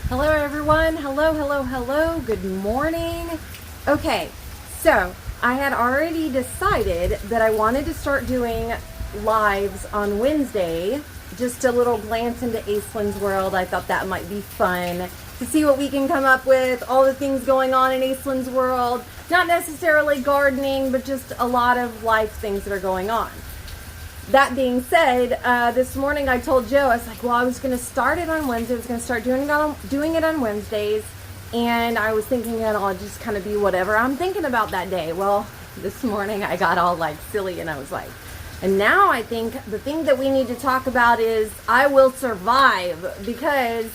Hello everyone. Hello. Good morning. Okay, so I had already decided that I wanted to start doing lives on Wednesday. Just a little glance into Aislynn's world. I thought that might be fun to see what we can come up with, all the things going on in Aislynn's world. Not necessarily gardening, but just a lot of life things that are going on. That being said, this morning I told Joe, I was like, well, I was going to start it on Wednesday. I was going to start doing it on Wednesdays. And I was thinking that I'll just kind of be whatever I'm thinking about that day. Well, this morning I got all like silly and I was like, and now I think the thing that we need to talk about is I will survive, because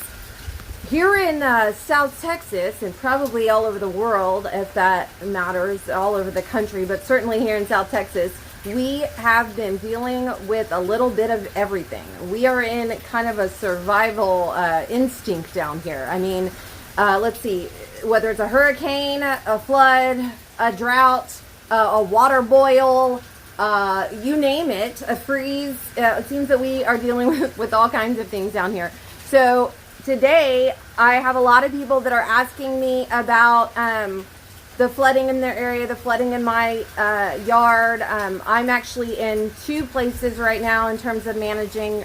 here in South Texas, and probably all over the world, if that matters, all over the country, but certainly here in South Texas, we have been dealing with a little bit of everything. We are in kind of a survival instinct down here. I mean, let's see, whether it's a hurricane, a flood, a drought, a water boil, you name it, a freeze. It seems that we are dealing with all kinds of things down here. So today, I have a lot of people that are asking me about the flooding in their area, the flooding in my yard. I'm actually in two places right now in terms of managing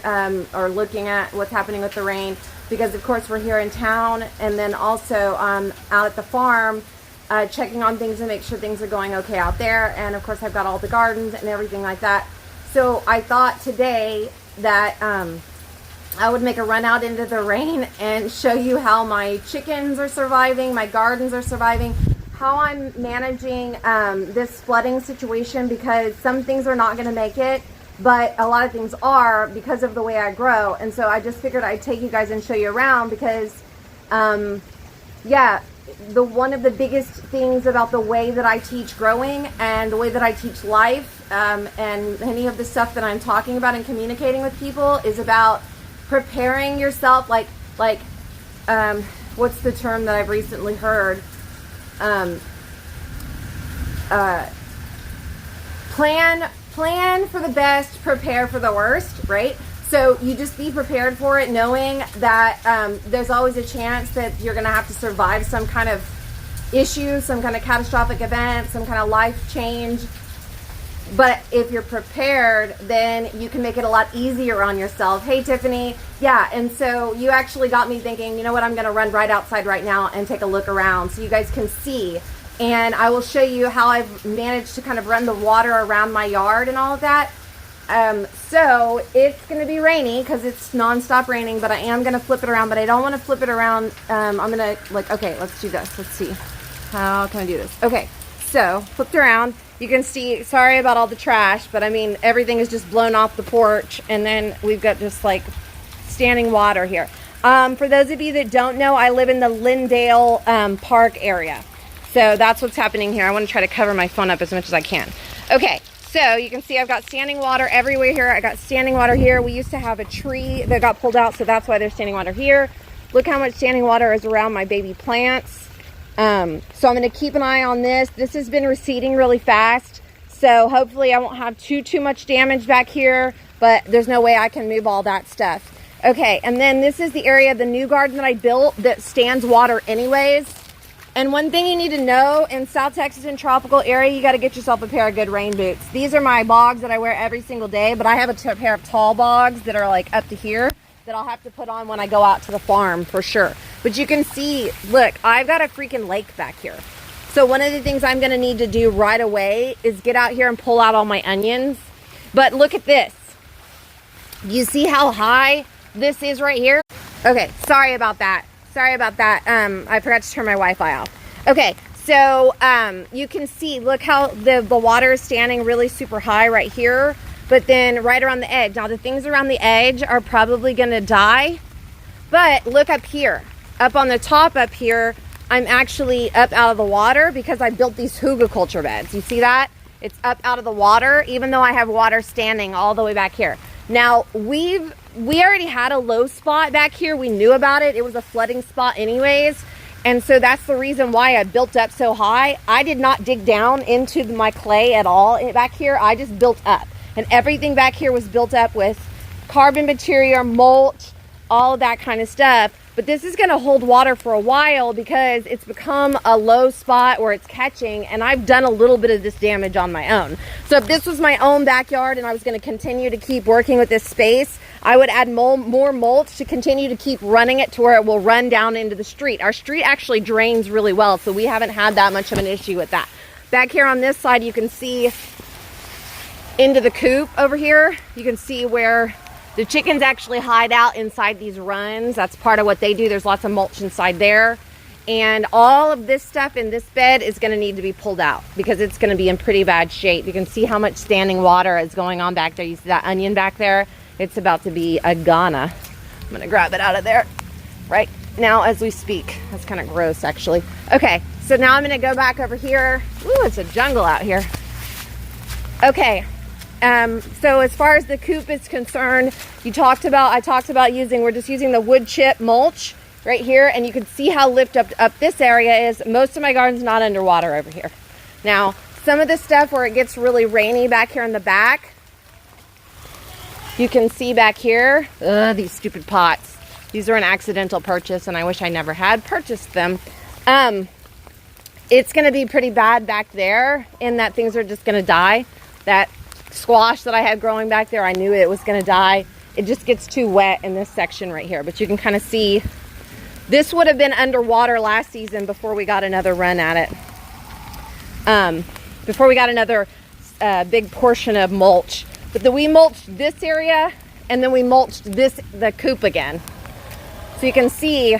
or looking at what's happening with the rain, because of course we're here in town, and then also out at the farm checking on things and make sure things are going okay out there. And of course I've got all the gardens and everything like that. So I thought today that I would make a run out into the rain and show you how my chickens are surviving, my gardens are surviving, how I'm managing this flooding situation, because some things are not going to make it, but a lot of things are because of the way I grow. And so I just figured I'd take you guys and show you around, because one of the biggest things about the way that I teach growing and the way that I teach life and many of the stuff that I'm talking about and communicating with people is about preparing yourself, like what's the term that I've recently heard? Plan for the best, prepare for the worst, right? So you just be prepared for it, knowing that there's always a chance that you're going to have to survive some kind of issue, some kind of catastrophic event, some kind of life change. But if you're prepared, then you can make it a lot easier on yourself. Hey, Tiffany. Yeah, and so you actually got me thinking, you know what, I'm going to run right outside right now and take a look around so you guys can see. And I will show you how I've managed to kind of run the water around my yard and all of that. So it's going to be rainy because it's nonstop raining, but I am going to flip it around, but I don't want to flip it around. I'm going to, okay, let's do this. Let's see. How can I do this? Okay, so flipped around. You can see, sorry about all the trash, but I mean, everything is just blown off the porch, and then we've got just like standing water here. For those of you that don't know, I live in the Lindale Park area. So that's what's happening here. I want to try to cover my phone up as much as I can. Okay, so you can see I've got standing water everywhere here. I got standing water here. We used to have a tree that got pulled out, so that's why there's standing water here. Look how much standing water is around my baby plants. So I'm going to keep an eye on this. This has been receding really fast, so hopefully I won't have too much damage back here, but there's no way I can move all that stuff. Okay, and then this is the area of the new garden that I built that stands water anyways. And one thing you need to know, in South Texas and tropical area, you got to get yourself a pair of good rain boots. These are my bogs that I wear every single day, but I have a pair of tall bogs that are like up to here that I'll have to put on when I go out to the farm for sure. But you can see, look, I've got a freaking lake back here. So one of the things I'm going to need to do right away is get out here and pull out all my onions. But look at this. You see how high this is right here? Okay, sorry about that. I forgot to turn my Wi-Fi off. Okay, so you can see, look how the water is standing really super high right here. But then right around the edge. Now the things around the edge are probably going to die. But look up here. Up on the top up here, I'm actually up out of the water because I built these hugelkultur beds. You see that? It's up out of the water, even though I have water standing all the way back here. Now, we already had a low spot back here. We knew about it. It was a flooding spot anyways. And so that's the reason why I built up so high. I did not dig down into my clay at all back here. I just built up. And everything back here was built up with carbon material, mulch, all of that kind of stuff. but this is going to hold water for a while because it's become a low spot where it's catching, and I've done a little bit of this damage on my own. So if this was my own backyard and I was going to continue to keep working with this space, I would add more mulch to continue to keep running it to where it will run down into the street. Our street actually drains really well, so we haven't had that much of an issue with that. Back here on this side, you can see into the coop over here. You can see where the chickens actually hide out inside these runs. That's part of what they do. There's lots of mulch inside there. And all of this stuff in this bed is going to need to be pulled out because it's going to be in pretty bad shape. You can see how much standing water is going on back there. You see that onion back there? It's about to be a goner. I'm going to grab it out of there right now as we speak. That's kind of gross, actually. Okay, so now I'm going to go back over here. Ooh, it's a jungle out here. Okay. So as far as the coop is concerned, I talked about using, we're just using the wood chip mulch right here, and you can see how lift up this area is. Most of my garden's not underwater over here. Now, some of the stuff where it gets really rainy back here in the back, you can see back here, these stupid pots. These are an accidental purchase, and I wish I never had purchased them. It's gonna be pretty bad back there in that things are just gonna die. That squash that I had growing back there, I knew it was going to die. It just gets too wet in this section right here, but you can kind of see this would have been underwater last season before we got another run at it, before we got another big portion of mulch. But then we mulched this area and then we mulched the coop again, so you can see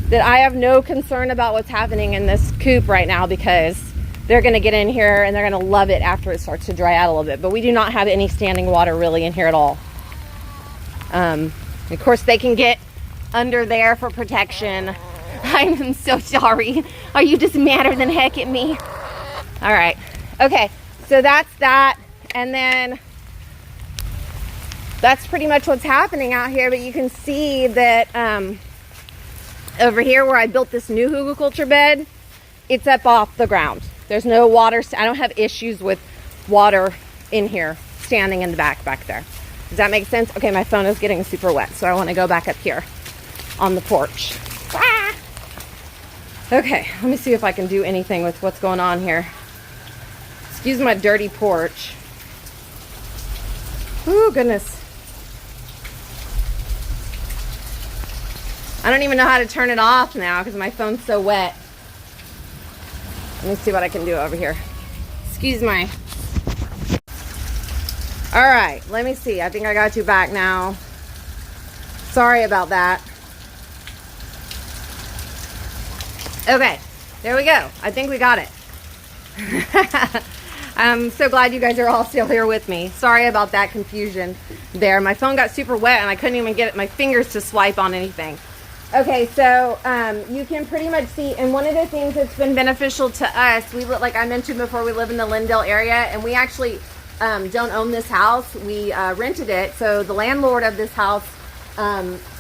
that I have no concern about what's happening in this coop right now because they're going to get in here and they're going to love it after it starts to dry out a little bit. But we do not have any standing water really in here at all. Of course, they can get under there for protection. I'm so sorry. Are you just madder than heck at me? All right. Okay, so that's that. And then that's pretty much what's happening out here. But you can see that over here where I built this new hugelkultur bed, it's up off the ground. There's no water. I don't have issues with water in here standing in the back there. Does that make sense? Okay, my phone is getting super wet, so I want to go back up here on the porch. Ah! Okay, let me see if I can do anything with what's going on here. Excuse my dirty porch. Ooh, goodness. I don't even know how to turn it off now because my phone's so wet. Let me see what I can do over here. Excuse my... All right, let me see. I think I got you back now. Sorry about that. Okay, there we go. I think we got it. I'm so glad you guys are all still here with me. Sorry about that confusion there. My phone got super wet and I couldn't even get my fingers to swipe on anything. Okay, so you can pretty much see, and one of the things that's been beneficial to us, like I mentioned before, we live in the Lindale area, and we actually don't own this house. We rented it, so the landlord of this house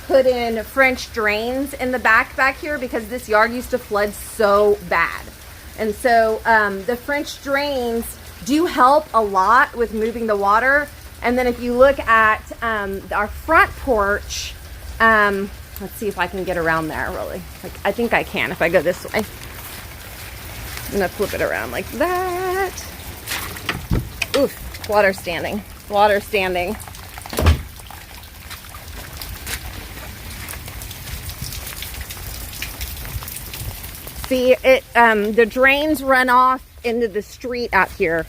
put in French drains in the back here because this yard used to flood so bad. And so the French drains do help a lot with moving the water. And then if you look at our front porch, let's see if I can get around there really. I think I can if I go this way. I'm gonna flip it around like that. Oof, water standing. Water standing. See, the drains run off into the street out here.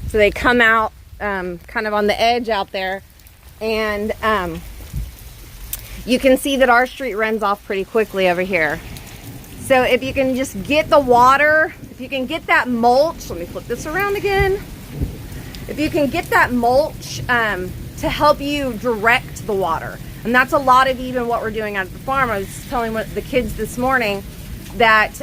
So they come out kind of on the edge out there. And you can see that our street runs off pretty quickly over here. So if you can just get the water, if you can get that mulch, let me flip this around again. If you can get that mulch to help you direct the water. And that's a lot of even what we're doing out at the farm. I was telling the kids this morning that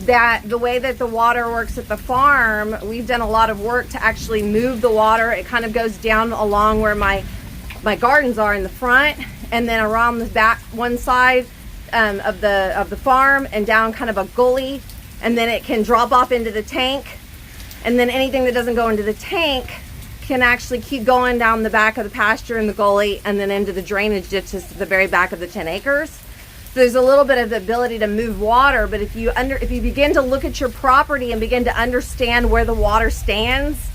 that the way that the water works at the farm, we've done a lot of work to actually move the water. It kind of goes down along where my gardens are in the front, and then around the back one side of the farm, and down kind of a gully, and then it can drop off into the tank, and then anything that doesn't go into the tank can actually keep going down the back of the pasture and the gully and then into the drainage ditches to the very back of the 10 acres. So there's a little bit of the ability to move water, but if you begin to look at your property and begin to understand where the water stands,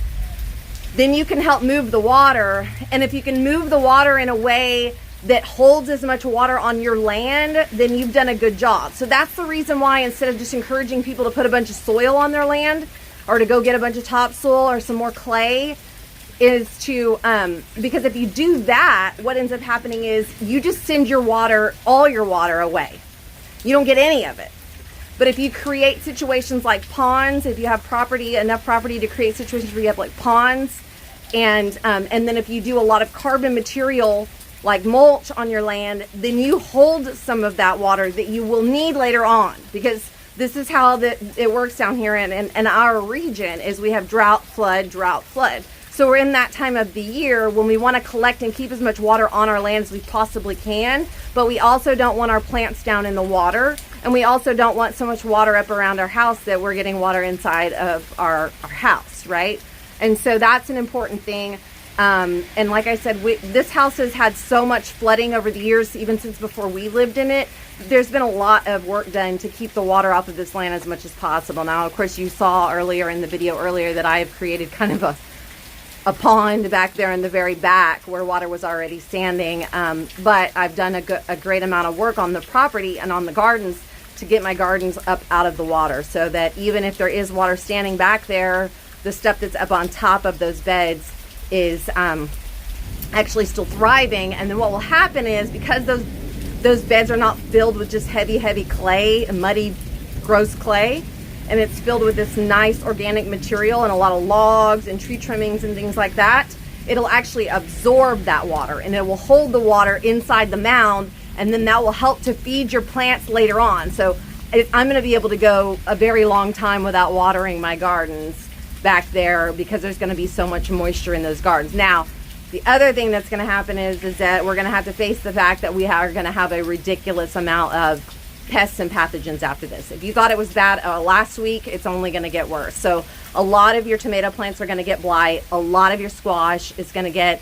then you can help move the water. And if you can move the water in a way that holds as much water on your land, then you've done a good job. So that's the reason why, instead of just encouraging people to put a bunch of soil on their land or to go get a bunch of topsoil or some more clay, is to because if you do that, what ends up happening is you just send your water, all your water, away. You don't get any of it. But if you create situations like ponds, if you have enough property to create situations where you have like ponds, and then if you do a lot of carbon material like mulch on your land, then you hold some of that water that you will need later on, because this is how it works down here in our region, is we have drought, flood, drought, flood. So we're in that time of the year when we want to collect and keep as much water on our land as we possibly can, but we also don't want our plants down in the water, and we also don't want so much water up around our house that we're getting water inside of our house, right? And so that's an important thing. And like I said, this house has had so much flooding over the years, even since before we lived in it. There's been a lot of work done to keep the water off of this land as much as possible. Now, of course, you saw earlier in the video that I have created kind of a pond back there in the very back where water was already standing. But I've done a great amount of work on the property and on the gardens to get my gardens up out of the water, so that even if there is water standing back there, the stuff that's up on top of those beds is actually still thriving. And then what will happen is, because those beds are not filled with just heavy clay, muddy, gross clay, and it's filled with this nice organic material and a lot of logs and tree trimmings and things like that, it'll actually absorb that water, and it will hold the water inside the mound, and then that will help to feed your plants later on. So I'm going to be able to go a very long time without watering my gardens back there, because there's going to be so much moisture in those gardens. Now, the other thing that's going to happen is that we're going to have to face the fact that we are going to have a ridiculous amount of pests and pathogens after this. If you thought it was bad last week, it's only going to get worse. So a lot of your tomato plants are going to get blight. A lot of your squash is going to get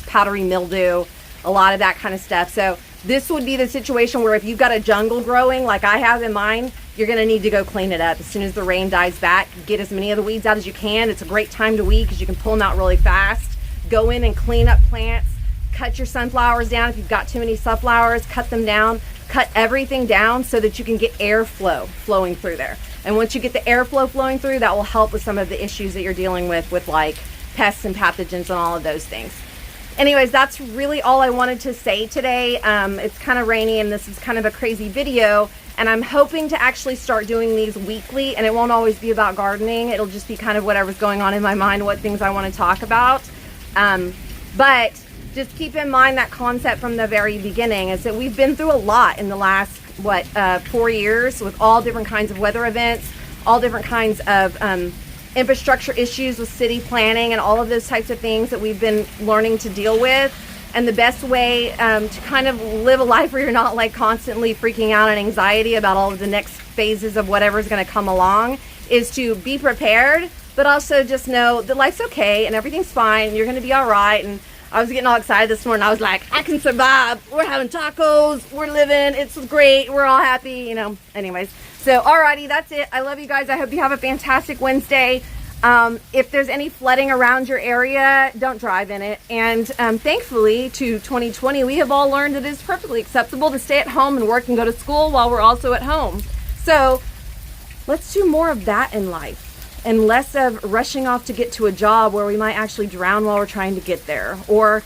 powdery mildew, a lot of that kind of stuff. So this would be the situation where if you've got a jungle growing like I have in mine, you're going to need to go clean it up as soon as the rain dies back. Get as many of the weeds out as you can. It's a great time to weed because you can pull them out really fast. Go in and clean up plants. Cut your sunflowers down. If you've got too many sunflowers, cut them down. Cut everything down so that you can get airflow flowing through there. And once you get the airflow flowing through, that will help with some of the issues that you're dealing with like pests and pathogens and all of those things. Anyways, that's really all I wanted to say today. It's kind of rainy and this is kind of a crazy video, and I'm hoping to actually start doing these weekly, and it won't always be about gardening. It'll just be kind of whatever's going on in my mind, what things I want to talk about. But just keep in mind that concept from the very beginning is that we've been through a lot in the last, 4 years, with all different kinds of weather events, all different kinds of infrastructure issues with city planning and all of those types of things that we've been learning to deal with. And the best way to kind of live a life where you're not like constantly freaking out and anxiety about all of the next phases of whatever's going to come along is to be prepared, but also just know that life's okay and everything's fine. You're going to be all right. And I was getting all excited this morning. I was like, I can survive. We're having tacos. We're living. It's great. We're all happy, Anyways, so alrighty, that's it. I love you guys. I hope you have a fantastic Wednesday. If there's any flooding around your area, don't drive in it. And thankfully, to 2020, we have all learned that it is perfectly acceptable to stay at home and work and go to school while we're also at home. So let's do more of that in life, and less of rushing off to get to a job where we might actually drown while we're trying to get there, or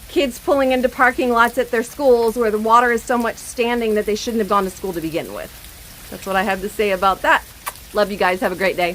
kids pulling into parking lots at their schools where the water is so much standing that they shouldn't have gone to school to begin with. That's what I have to say about that. Love you guys. Have a great day.